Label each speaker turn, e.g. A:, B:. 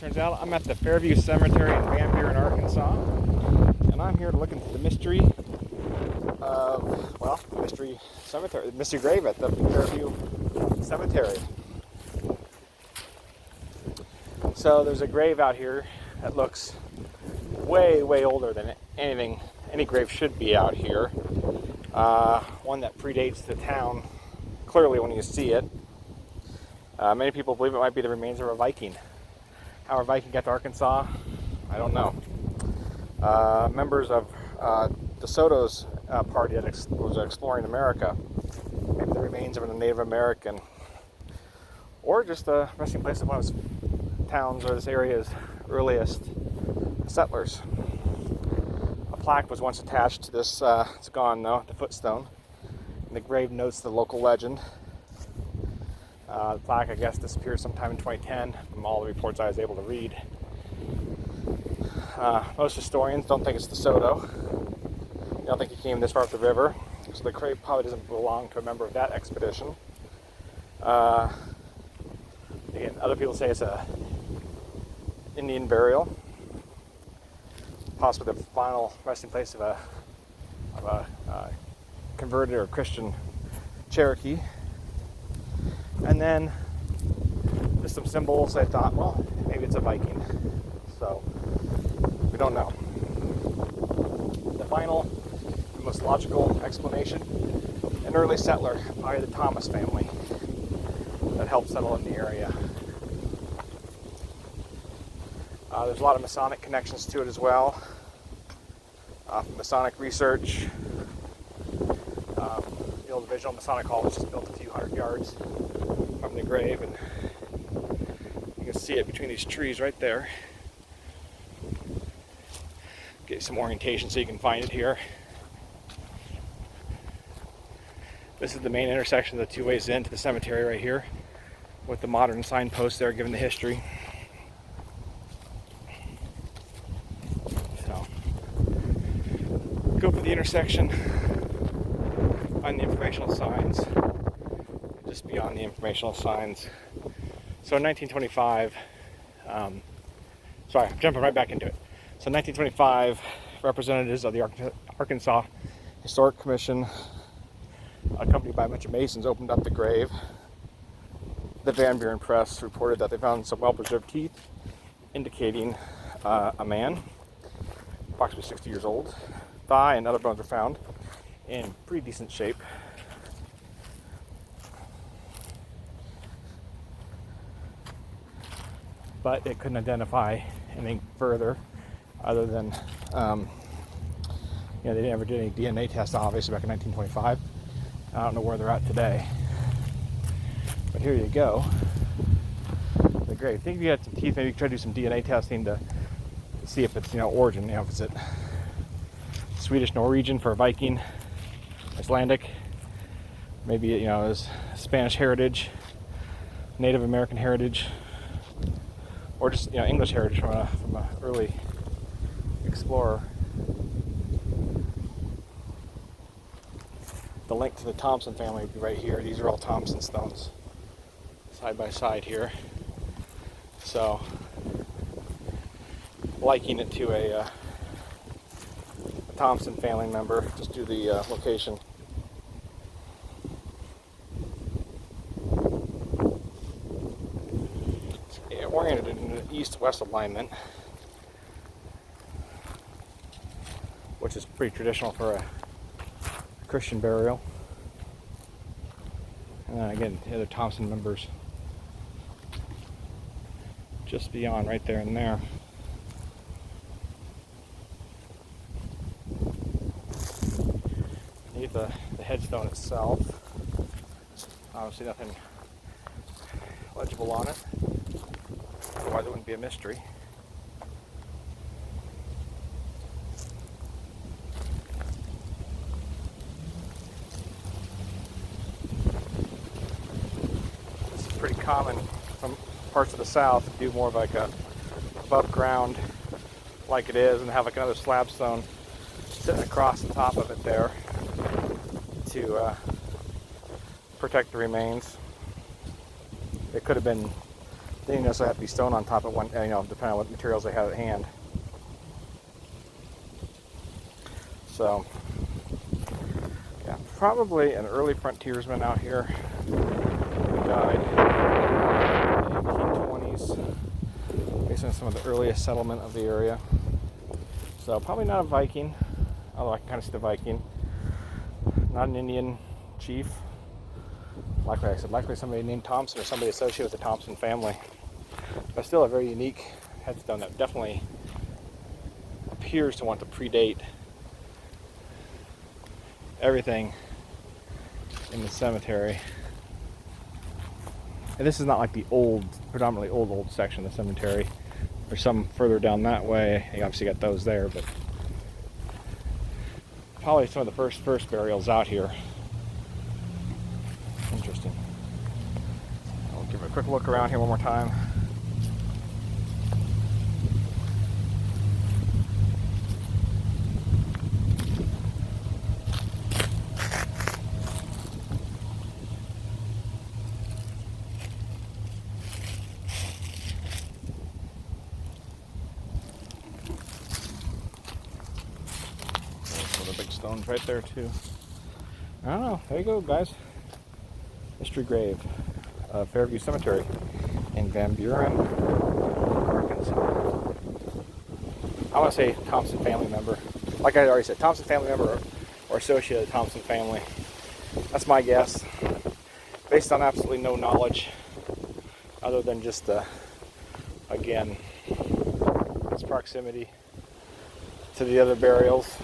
A: Turns out I'm at the Fairview Cemetery in Van Buren, Arkansas, and I'm here to look into the mystery of, well, the mystery cemetery, the mystery grave at the Fairview Cemetery. So there's a grave out here that looks way, way older than any grave should be out here. One that predates the town, clearly when you see it. Many people believe it might be the remains of a Viking. How a Viking got to Arkansas, I don't know. Members of De Soto's party that was exploring America, maybe the remains of a Native American, or just a resting place of one of his towns or this area's earliest settlers. A plaque was once attached to this, it's gone though, the footstone, and the grave notes the local legend. The plaque, I guess, disappeared sometime in 2010 from all the reports I was able to read. Most historians don't think it's De Soto. They don't think he came this far up the river, so the grave probably doesn't belong to a member of that expedition. Again, other people say it's a Indian burial, possibly the final resting place of a converted or Christian Cherokee. And then just some symbols. I thought, well, maybe it's a Viking. So we don't know. The final, the most logical explanation: an early settler, probably the Thomas family, that helped settle in the area. There's a lot of Masonic connections to it as well. Masonic research. The old original Masonic Hall was just built a few hundred yards from the grave, and you can see it between these trees right there. Get you some orientation so you can find it here. This is the main intersection of the two ways into the cemetery right here, with the modern signpost there giving the history. So, go for the intersection, find the informational signs, just beyond the informational signs. So in 1925, sorry, I'm jumping right back into it. So in 1925, representatives of the Arkansas Historic Commission, accompanied by a bunch of Masons, opened up the grave. The Van Buren Press reported that they found some well-preserved teeth, indicating a man, approximately 60 years old. Thigh and other bones were found in pretty decent shape. But it couldn't identify anything further other than, they never did any DNA tests, obviously, back in 1925. I don't know where they're at today. But here you go. The grave. I think if you had some teeth, maybe you could try to do some DNA testing to see if it's, origin, if it's Swedish Norwegian for a Viking, Icelandic, maybe, is Spanish heritage, Native American heritage, or just English heritage from an early explorer. The link to the Thompson family would be right here. These are all Thompson stones, side by side here. So, liking it to a Thompson family member, just do the location. Oriented in an east-west alignment, which is pretty traditional for a Christian burial. And then again, the other Thompson members just beyond, right there and there. Need the headstone itself. Obviously nothing legible on it. Otherwise it wouldn't be a mystery. This is pretty common from parts of the South to do more of like a above ground like it is, and have like another slab stone sitting across the top of it there to protect the remains. It could have been Didn't necessarily have to be stone on top of one, depending on what materials they had at hand. So, yeah, probably an early frontiersman out here who died in the 1820s, based on some of the earliest settlement of the area. So, probably not a Viking, although I can kind of see the Viking. Not an Indian chief. Likely somebody named Thompson or somebody associated with the Thompson family. But still a very unique headstone that definitely appears to want to predate everything in the cemetery. And this is not like the predominantly old section of the cemetery. There's some further down that way. You obviously got those there, but probably some of the first burials out here. Interesting. I'll give it a quick look around here one more time. Big stones right there too. I don't know. There you go, guys. Mystery grave, Fairview Cemetery in Van Buren, Arkansas. I want to say Thompson family member. Like I already said, Thompson family member or associate of the Thompson family. That's my guess, based on absolutely no knowledge, other than just again, its proximity to the other burials.